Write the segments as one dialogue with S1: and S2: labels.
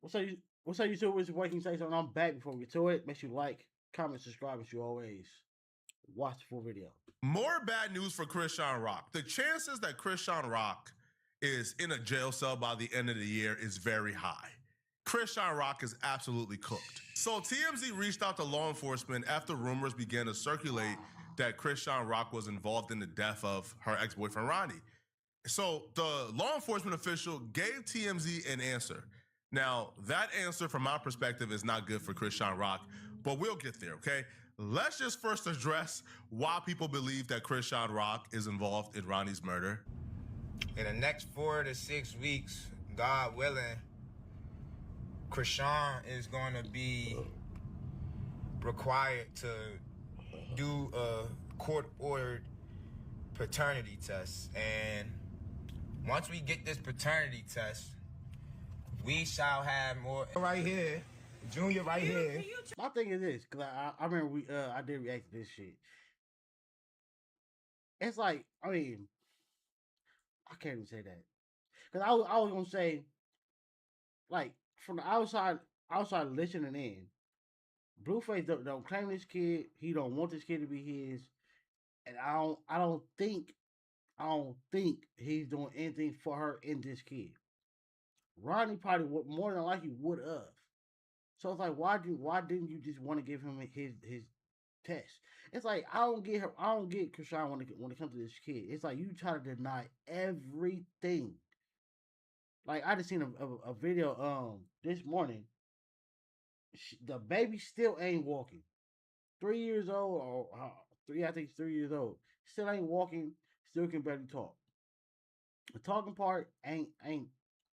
S1: What's up, what's up, YouTube? It's your boy King Say Something. I'm back. Before we get to it, make sure you like, comment, subscribe, as you always. Watch the full video.
S2: More bad news for Chrisean Rock. The chances that Chrisean Rock is in a jail cell by the end of the year is very high. Chrisean Rock is absolutely cooked. So TMZ reached out to law enforcement after rumors began to circulate that Chrisean Rock was involved in the death of her ex-boyfriend Ronnie. So the law enforcement official gave TMZ an answer. Now, that answer from my perspective is not good for Chrisean Rock, but we'll get there, okay? Let's just first address why people believe that Chrisean Rock is involved in Ronnie's murder.
S3: In the next 4 to 6 weeks, God willing, Chrisean is going to be required to do a court-ordered paternity test. And once we get this paternity test, we shall have more. Right here, Junior right here.
S1: My thing is this, because I remember I did react to this shit. It's like, I mean, I can't even say that. Because I was going to say, like, from the outside listening in, Blueface don't claim this kid. He don't want this kid to be his. And I don't think he's doing anything for her in this kid. Ronnie probably would, more than likely would have. So it's like, why didn't you just want to give him his test? It's like, I don't get Chrisean when it comes to this kid. It's like you try to deny everything. Like I just seen a video this morning. The baby still ain't walking. 3 years old or I think 3 years old. Still ain't walking. Still can barely talk. The talking part ain't.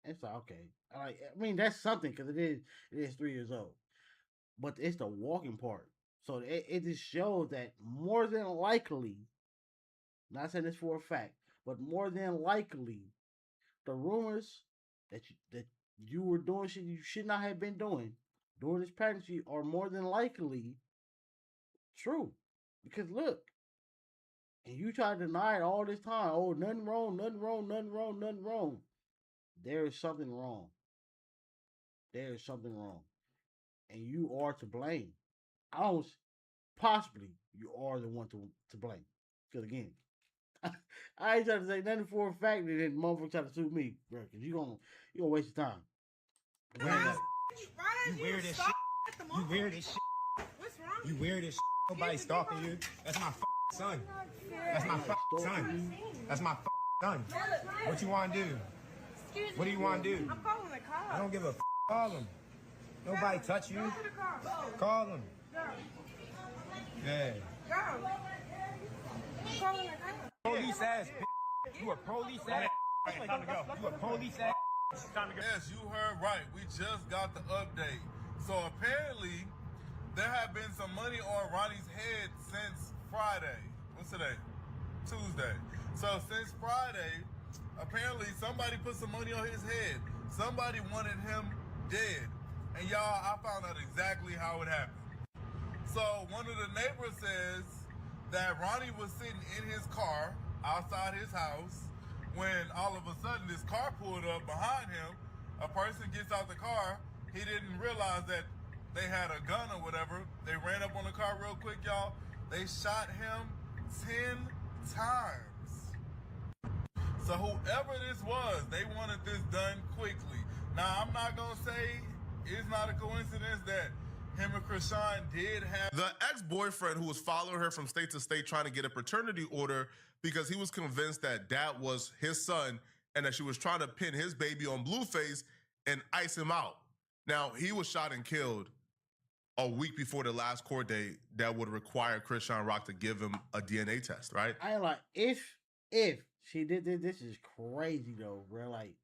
S1: It's like, okay. I mean that's something because it is 3 years old. But it's the walking part. So it just shows that more than likely, not saying this for a fact, but more than likely, the rumors that you were doing shit you should not have been doing during this pregnancy are more than likely true. Because look, and you try to deny it all this time. Oh, nothing wrong, nothing wrong, nothing wrong, nothing wrong. There is something wrong. There is something wrong. And you are to blame. Possibly you are the one to blame. Because again, I ain't trying to say nothing for a fact and then motherfucker try to sue me, bro. Because you gonna waste your time.
S3: You weird as shit. You weird as shit.
S4: What's wrong?
S3: You weird as shit. Nobody stalking you. That's my son. That's my son. That's my son. What you want to do? What do you want to do?
S4: I'm calling the cops.
S3: I don't give a call him. Nobody touch you. Call him. Yeah.
S4: Go. I'm calling the cops.
S3: Police ass. You a police ass. Time to go. You a police ass. Time to go.
S5: Yes, you heard right. We just got the update. So apparently, there have been some money on Ronnie's head since Friday. What's today? Tuesday. So since Friday, apparently somebody put some money on his head. Somebody wanted him dead. And y'all, I found out exactly how it happened. So one of the neighbors says that Ronnie was sitting in his car outside his house when all of a sudden this car pulled up behind him. A person gets out the car. He didn't realize that they had a gun or whatever. They ran up on the car real quick, y'all. They shot him 10 times. So whoever this was, they wanted this done quickly. Now, I'm not going to say it's not a coincidence that him and Chrisean did have...
S2: The ex-boyfriend who was following her from state to state trying to get a paternity order because he was convinced that that was his son and that she was trying to pin his baby on Blueface and ice him out. Now, he was shot and killed a week before the last court date that would require Chrisean Rock to give him a DNA test, right?
S1: I ain't like, if she did this is crazy though, bro. Like,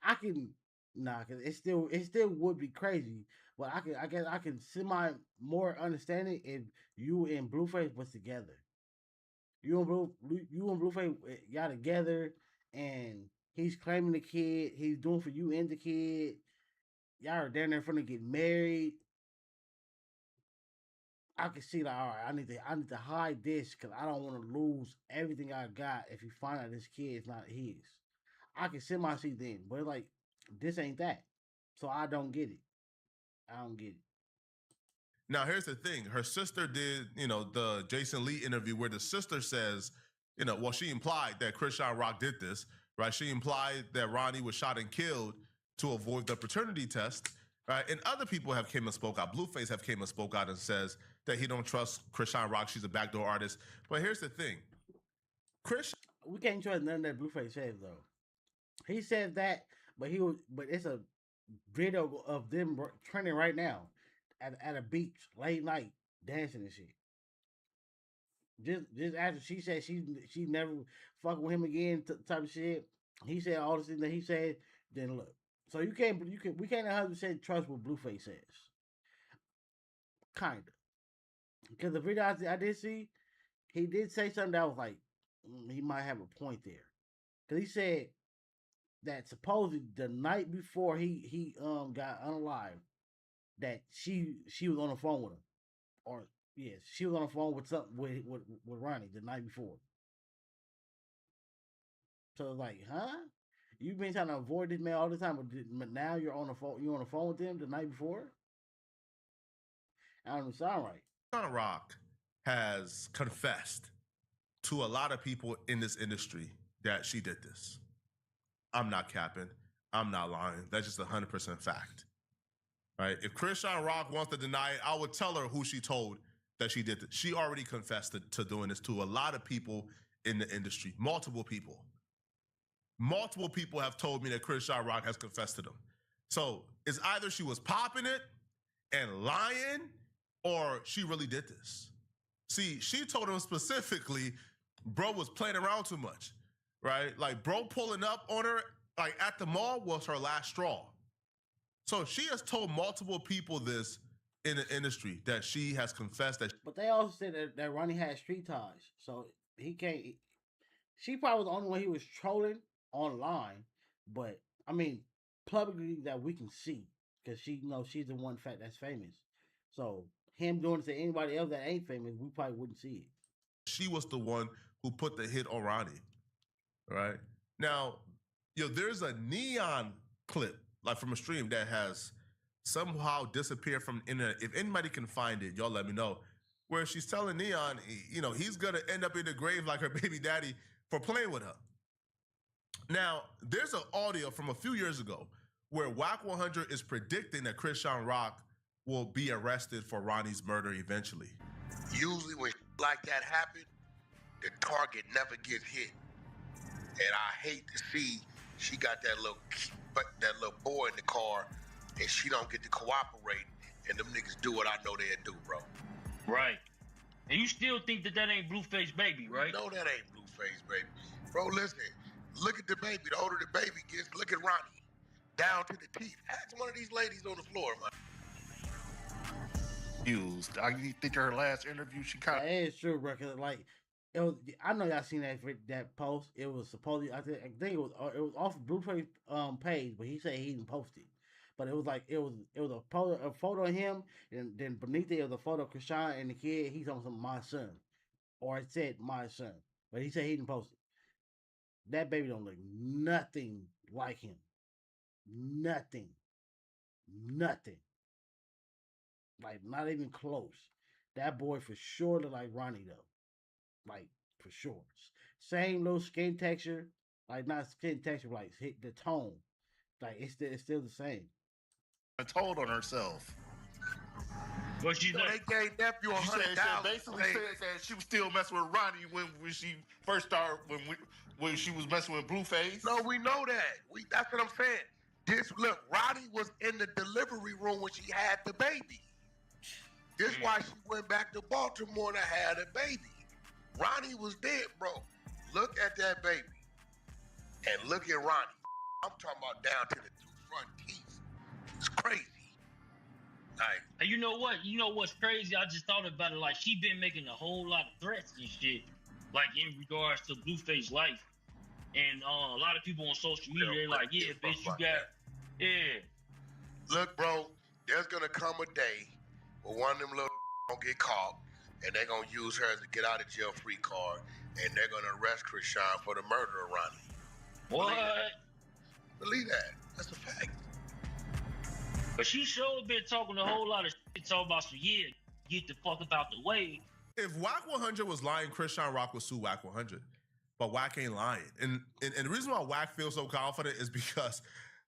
S1: I can, cause it still would be crazy. But I guess I can semi more understand it if you and Blueface was together. You and Blueface got together, and he's claiming the kid. He's doing for you and the kid. Y'all are down there in front of get married. I can see like, all right, I need to hide this because I don't want to lose everything I got if you find out this kid is not his. I can send my receipts in, but like this ain't that. So I don't get it. I don't get it.
S2: Now, here's the thing. Her sister did, the Jason Lee interview where the sister says, well, she implied that Chrisean Rock did this, right? She implied that Ronnie was shot and killed to avoid the paternity test, right? And other people have came and spoke out. Blueface have came and spoke out and says that he don't trust Chrisean Rock. She's a backdoor artist. But here's the thing.
S1: We can't trust nothing that Blueface says though. He says that, but it's a video of them trending right now at a beach late night dancing and shit. Just after she said she never fuck with him again type of shit. He said all the things that he said. Then look, so we can't 100% trust what Blueface says. Kinda, because the video I did see, he did say something that was like he might have a point there, because he said that supposedly the night before he got unalived, that she was on the phone with him, or yes, she was on the phone with something with Ronnie the night before. So it's like, huh? You've been trying to avoid this man all the time, but now you're on the phone. You're on the phone with him the night before. I don't sound right.
S2: Chrisean Rock has confessed to a lot of people in this industry that she did this. I'm not capping. I'm not lying. That's just 100% fact. Right? If Chrisean Rock wants to deny it, I would tell her who she told that she did this. She already confessed to doing this to a lot of people in the industry. Multiple people. Multiple people have told me that Chrisean Rock has confessed to them. So it's either she was popping it and lying, or she really did this. See, she told him specifically, bro was playing around too much, right? Like, bro pulling up on her, like, at the mall was her last straw. So she has told multiple people this in the industry, that she has confessed that.
S1: But they also said that Ronnie had street ties, so he can't. She probably was the only one he was trolling online, but I mean, publicly that we can see, because she's the one that's famous. So him doing it to anybody else that ain't famous, we probably wouldn't see it.
S2: She was the one who put the hit on Ronnie, right? Now, there's a Neon clip, like from a stream, that has somehow disappeared from the internet. If anybody can find it, y'all let me know. Where she's telling Neon, he's gonna end up in the grave like her baby daddy for playing with her. Now, there's an audio from a few years ago where Whack 100 is predicting that Chrisean Rock will be arrested for Ronnie's murder eventually.
S6: Usually when like that happen, the target never gets hit. And I hate to see she got that little boy in the car and she don't get to cooperate and them niggas do what I know they'll do, bro.
S7: Right. And you still think that ain't Blueface baby, right?
S6: No, that ain't Blueface baby. Bro, listen, look at the baby. The older the baby gets, look at Ronnie. Down to the teeth. Ask one of these ladies on the floor, man.
S8: Used. I think her last interview, she kind of.
S1: That is true, bro. Cause like, it was. I know y'all seen that post. It was supposedly. I think it was off of Blueface page, but he said he didn't post it. But it was like it was a photo of him, and then beneath it was a photo of Chrisean and the kid. He's on some my son, or it said my son, but he said he didn't post it. That baby don't look nothing like him. Nothing. Like, not even close. That boy for sure look like Ronnie though. Like, for sure. Same little skin texture. Like, not skin texture, like hit the tone. Like, it's still the same.
S8: Told on herself.
S7: What she
S6: So they gave nephew $100,000.
S8: Basically said that she was still messing with Ronnie when she first started, when she was messing with Blueface.
S6: No, we know that. That's what I'm saying. Look, Ronnie was in the delivery room when she had the baby. This is why she went back to Baltimore to have a baby. Ronnie was dead, bro. Look at that baby. And look at Ronnie. I'm talking about down to the two front teeth. It's crazy. Like,
S7: and you know what? You know what's crazy? I just thought about it. Like, she been making a whole lot of threats and shit, like in regards to Blueface life. And a lot of people on social media, they're like, yeah, bitch, you got, yeah.
S6: Look, bro, there's gonna come a day where one of them little gonna get caught, and they're gonna use her as a get out of jail free card, and they're gonna arrest Chrisean for the murder of Ronnie.
S7: What? she sure been talking a whole lot of shit, talking about some, yeah, get the fuck about the way.
S2: If Whack 100 was lying, Chrisean Rock would sue Whack 100. But Whack ain't lying. And the reason why Whack feels so confident is because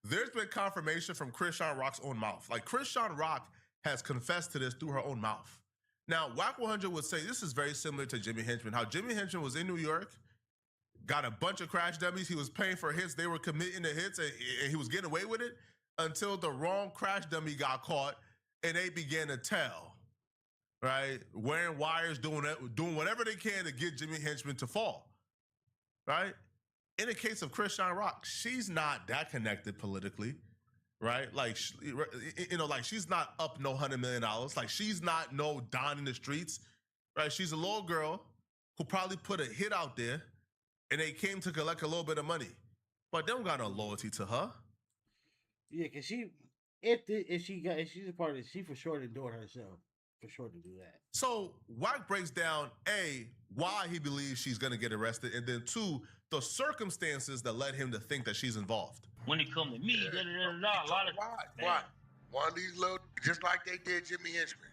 S2: there's been confirmation from Chrisean Rock's own mouth. Like, Chrisean Rock has confessed to this through her own mouth. Now, Whack 100 would say this is very similar to Jimmy Henchman. How Jimmy Henchman was in New York, got a bunch of crash dummies. He was paying for hits. They were committing the hits, and he was getting away with it until the wrong crash dummy got caught, and they began to tell, right? Wearing wires, doing whatever they can to get Jimmy Henchman to fall, right? In the case of Chrisean Rock, she's not that connected politically, right? Like, like she's not up no $100 million. Like, she's not no Don in the streets, right? She's a little girl who probably put a hit out there, and they came to collect a little bit of money, but they don't got no loyalty to her.
S1: Yeah, cause if she's a part of it, she for sure didn't do it herself. For sure to do that.
S2: So Wack breaks down A, why he believes she's gonna get arrested, and then 2, the circumstances that led him to think that she's involved.
S7: When it comes to me, a lot of
S6: why? One of these little, just like they did Jimmy Henchman.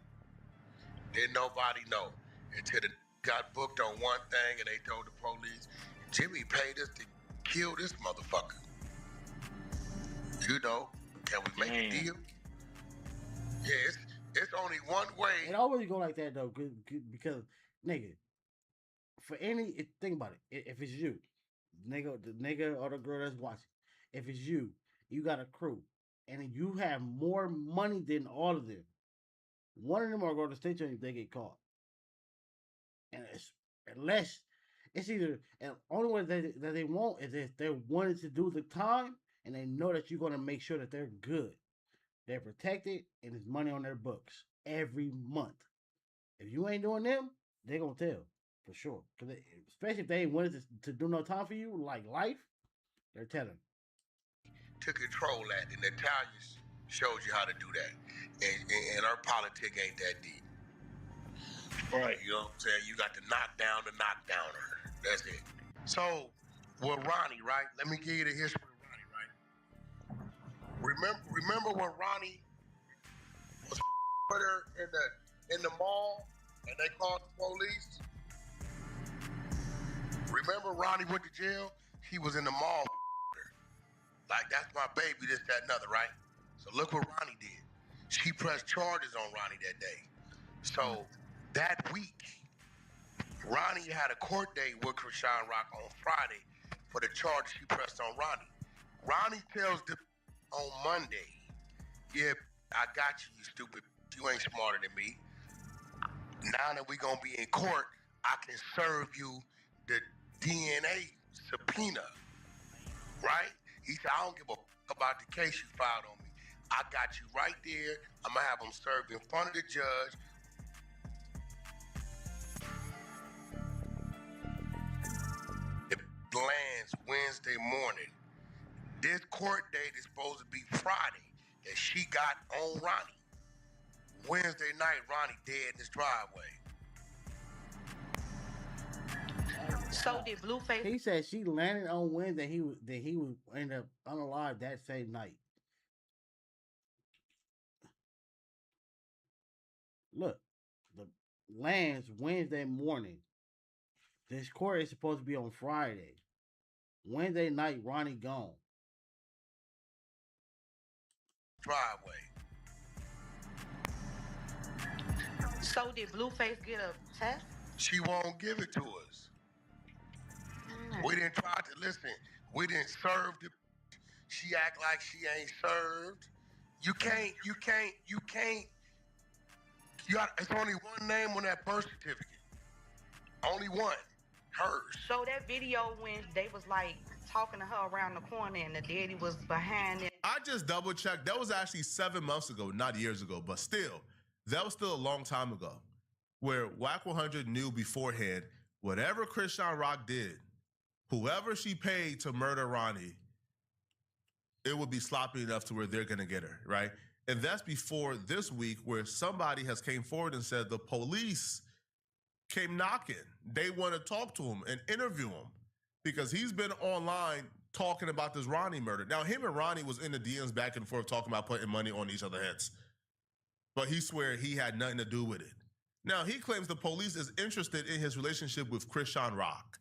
S6: Didn't nobody know until they got booked on one thing and they told the police, Jimmy paid us to kill this motherfucker. You know, can we make a deal? Yeah, it's only one way.
S1: It always go like that though, because nigga, think about it. If it's you, the nigga or the girl that's watching, if it's you, you got a crew, and you have more money than all of them. One of them are going to stay if they get caught, and unless it's either, and only way that they won't is if they're wanting to do the time and they know that you're going to make sure that they're good. They're protected, and there's money on their books every month. If you ain't doing them, they're going to tell, for sure. Especially if they ain't wanted to do no time for you, like life, they're telling.
S6: To control that, and the Italians showed you how to do that. And our politics ain't that deep.
S7: Right.
S6: You know what I'm saying? You got to knock down the knockdowner. That's it. So, with Ronnie, right? Let me give you the history of Ronnie, right? Remember when Ronnie was put her in the mall and they called the police? Remember Ronnie went to jail? He was in the mall. Like, that's my baby, this, that, and other, right? So look what Ronnie did. She pressed charges on Ronnie that day. So that week, Ronnie had a court date with Chrisean Rock on Friday for the charges she pressed on Ronnie. Ronnie tells the on Monday, yeah, I got you, you stupid. You ain't smarter than me. Now that we gonna be in court, I can serve you the DNA subpoena, right? He said, I don't give a fuck about the case you filed on me. I got you right there. I'm gonna have them served in front of the judge. It lands Wednesday morning. This court date is supposed to be Friday that she got on Ronnie. Wednesday night, Ronnie dead in his driveway.
S4: So did Blueface?
S1: He said she landed on Wednesday. He would end up unalive that same night. Look, the lands Wednesday morning. This court is supposed to be on Friday. Wednesday night, Ronnie gone.
S6: Driveway.
S4: So did Blueface get a test?
S6: She won't give it to us. We didn't try to listen. We didn't serve the. She act like she ain't served. You can't. It's only one name on that birth certificate. Only one. Hers.
S4: So that video when they was like talking to her around the corner and the daddy was behind it.
S2: I just double checked. That was actually 7 months ago, not years ago, but still, that was still a long time ago. Where Wack 100 knew beforehand, whatever Chrisean Rock did, whoever she paid to murder Ronnie, it would be sloppy enough to where they're going to get her, right? And that's before this week where somebody has came forward and said the police came knocking. They want to talk to him and interview him because he's been online talking about this Ronnie murder. Now, him and Ronnie was in the DMs back and forth talking about putting money on each other's heads. But he swear he had nothing to do with it. Now, he claims the police is interested in his relationship with Chrisean Rock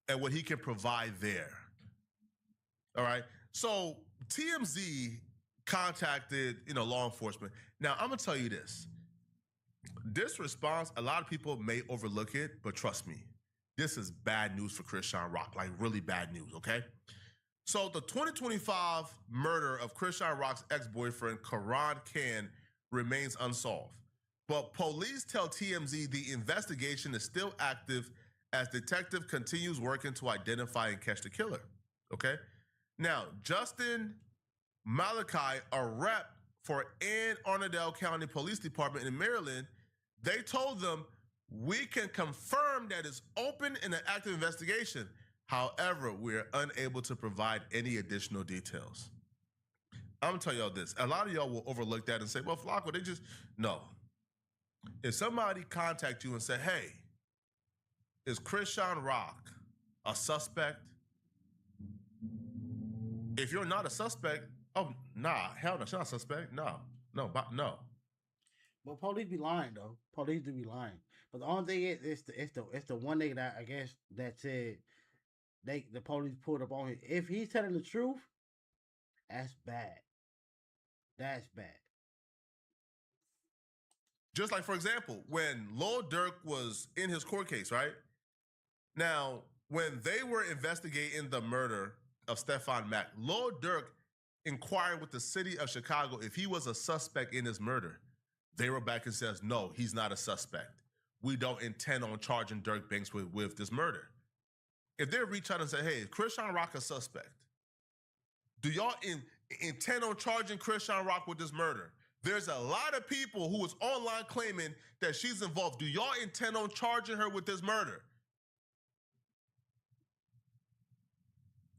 S2: and what he can provide there. All right? So TMZ contacted, law enforcement. Now, I'm going to tell you this. This response, a lot of people may overlook it, but trust me, this is bad news for Chrisean Rock, like really bad news, okay? So the 2025 murder of Chrisean Rock's ex-boyfriend, Karan Khan, remains unsolved. But police tell TMZ the investigation is still active as detective continues working to identify and catch the killer, okay? Now, Justin Malachi, a rep for Anne Arundel County Police Department in Maryland, they told them, we can confirm that it's open in an active investigation. However, we're unable to provide any additional details. I'm gonna tell y'all this. A lot of y'all will overlook that and say, well, Flacco, no. If somebody contact you and say, hey, is Chrisean Rock a suspect? If you're not a suspect, oh, nah, hell no, she's not a suspect. No.
S1: But police be lying though. Police do be lying. But the only thing is, it's the one nigga that I guess that said the police pulled up on him. If he's telling the truth, that's bad. That's bad.
S2: Just like, for example, when Lil Durk was in his court case, right? Now, when they were investigating the murder of Stefan Mack, Lil Durk inquired with the city of Chicago if he was a suspect in his murder. They were back and says, no, he's not a suspect. We don't intend on charging Dirk Banks with this murder. If they reach out and say, hey, is Chrisean Rock a suspect? Do y'all intend on charging Chrisean Rock with this murder? There's a lot of people who is online claiming that she's involved. Do y'all intend on charging her with this murder?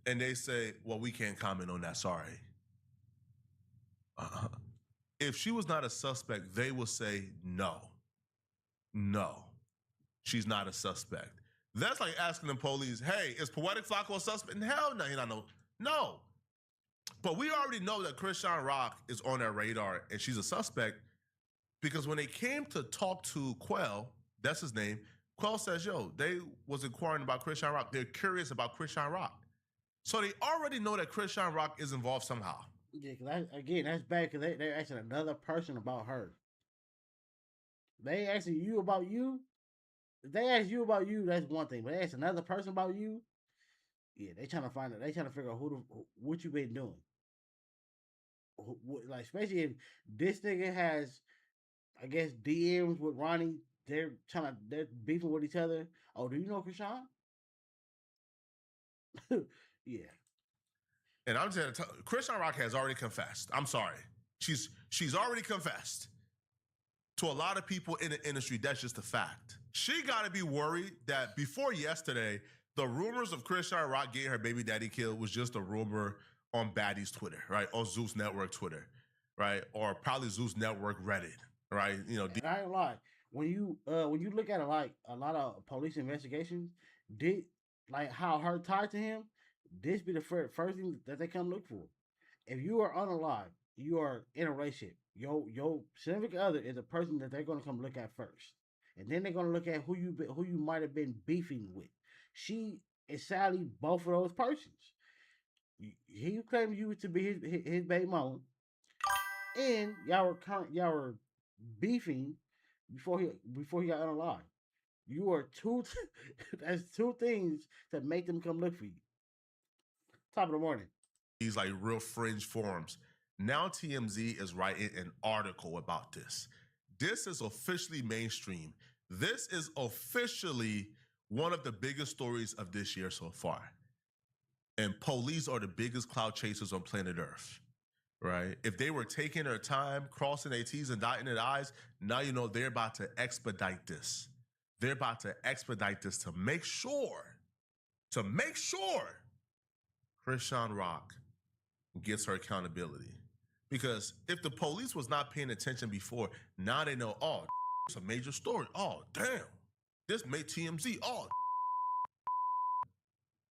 S2: And they say, well, we can't comment on that, sorry. If she was not a suspect, they will say, no, she's not a suspect. That's like asking the police, hey, is Poetic Flacco a suspect? And hell no, no. But we already know that Chrisean Rock is on their radar and she's a suspect because when they came to talk to Quell, that's his name, Quell says, yo, they was inquiring about Chrisean Rock. They're curious about Chrisean Rock. So they already know that Chrisean Rock is involved somehow.
S1: Yeah, because that's bad because they're asking another person about her. They asking you about you. If they ask you about you, that's one thing. But they ask another person about you, yeah, they trying to find it. They trying to figure out what you been doing. Like, especially if this nigga has, I guess, DMs with Ronnie. They're beefing with each other. Oh, do you know Chrisean? Yeah.
S2: And I'm just telling you, Chrisean Rock has already confessed. I'm sorry. She's already confessed. To a lot of people in the industry, that's just a fact. She got to be worried that before yesterday, the rumors of Chrisean Rock getting her baby daddy killed was just a rumor on Baddie's Twitter, right? On Zeus Network Twitter, right? Or probably Zeus Network Reddit, right?
S1: And I ain't lie. When you look at it, like a lot of police investigations, like how her tied to him, this be the first thing that they come look for. If you are unalive, you are in a relationship. Your significant other is a person that they're gonna come look at first, and then they're gonna look at who you might have been beefing with. She is sadly both of those persons. He claimed you to be his baby mama, and y'all were beefing before he got unalive. You are that's two things that make them come look for you. Top of the morning.
S2: These like real fringe forums. Now TMZ is writing an article about this. This is officially mainstream. This is officially one of the biggest stories of this year so far. And police are the biggest cloud chasers on planet Earth, right? If they were taking their time, crossing their T's and dotting their I's, now you know they're about to expedite this. They're about to expedite this to make sure Chrisean Rock gets her accountability. Because if the police was not paying attention before, now they know, oh, it's a major story. Oh, damn. This made TMZ. Oh,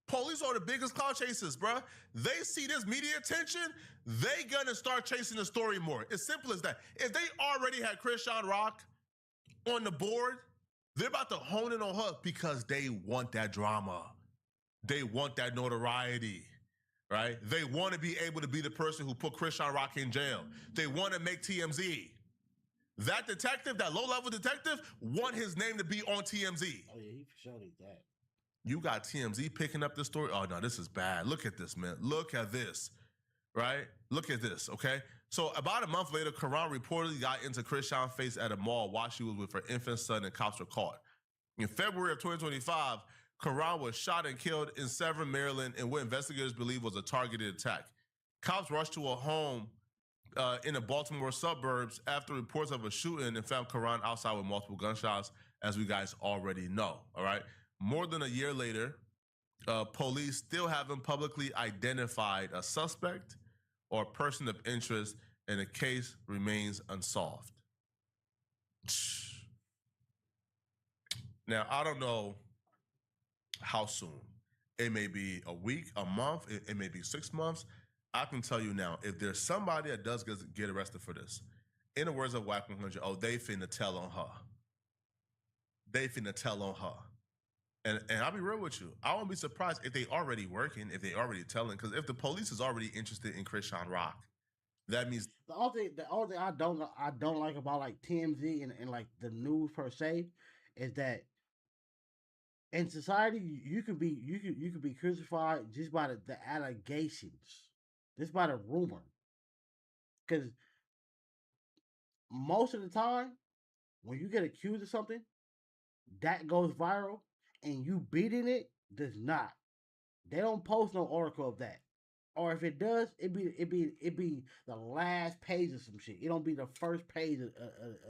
S2: Police are the biggest cloud chasers, bruh. They see this media attention, they gonna start chasing the story more. It's simple as that. If they already had Chrisean Rock on the board, they're about to hone in on her because they want that drama. They want that notoriety, right? They want to be able to be the person who put Chrisean Rock in jail. They want to make TMZ. That detective, that low-level detective, want his name to be on TMZ.
S1: Oh yeah, he for sure did that.
S2: You got TMZ picking up this story. Oh no, this is bad. Look at this, man. Look at this, right? Look at this, okay? So about a month later, Karan reportedly got into Chrisean's face at a mall while she was with her infant son and cops were caught. In February of 2025, Karan was shot and killed in Severn, Maryland, in what investigators believe was a targeted attack. Cops rushed to a home in the Baltimore suburbs after reports of a shooting and found Karan outside with multiple gunshots, as we guys already know, all right? More than a year later, police still haven't publicly identified a suspect or person of interest, and the case remains unsolved. Now, I don't know how soon. It may be a week, a month, it may be 6 months. I can tell you now, if there's somebody that does get arrested for this, in the words of Whack 100, oh, they finna tell on her. They finna tell on her. And I'll be real with you. I won't be surprised if they already working, if they already telling, because if the police is already interested in Chrisean Rock, that means
S1: the only thing I don't like about like TMZ and like the news per se is that in society you could be crucified just by the allegations, just by the rumor. Because most of the time, when you get accused of something, that goes viral, and you beating it does not. They don't post no article of that, or if it does, it be the last page of some shit. It don't be the first page of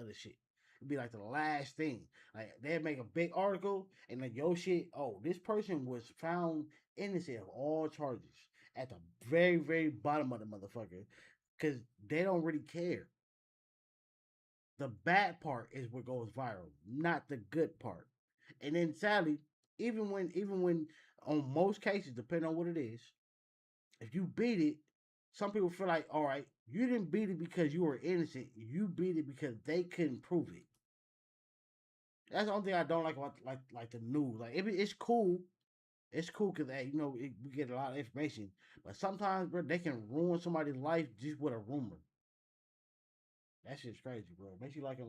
S1: the shit. It'd be like the last thing. Like they make a big article and like yo shit. Oh, this person was found innocent of all charges at the very very bottom of the motherfucker, because they don't really care. The bad part is what goes viral, not the good part. And then sadly, even when on most cases, depending on what it is, if you beat it, some people feel like, all right, you didn't beat it because you were innocent. You beat it because they couldn't prove it. That's the only thing I don't like about like the news. Like it's cool. It's cool because we get a lot of information, but sometimes, bro, they can ruin somebody's life just with a rumor. That shit's crazy, bro. Make sure you like and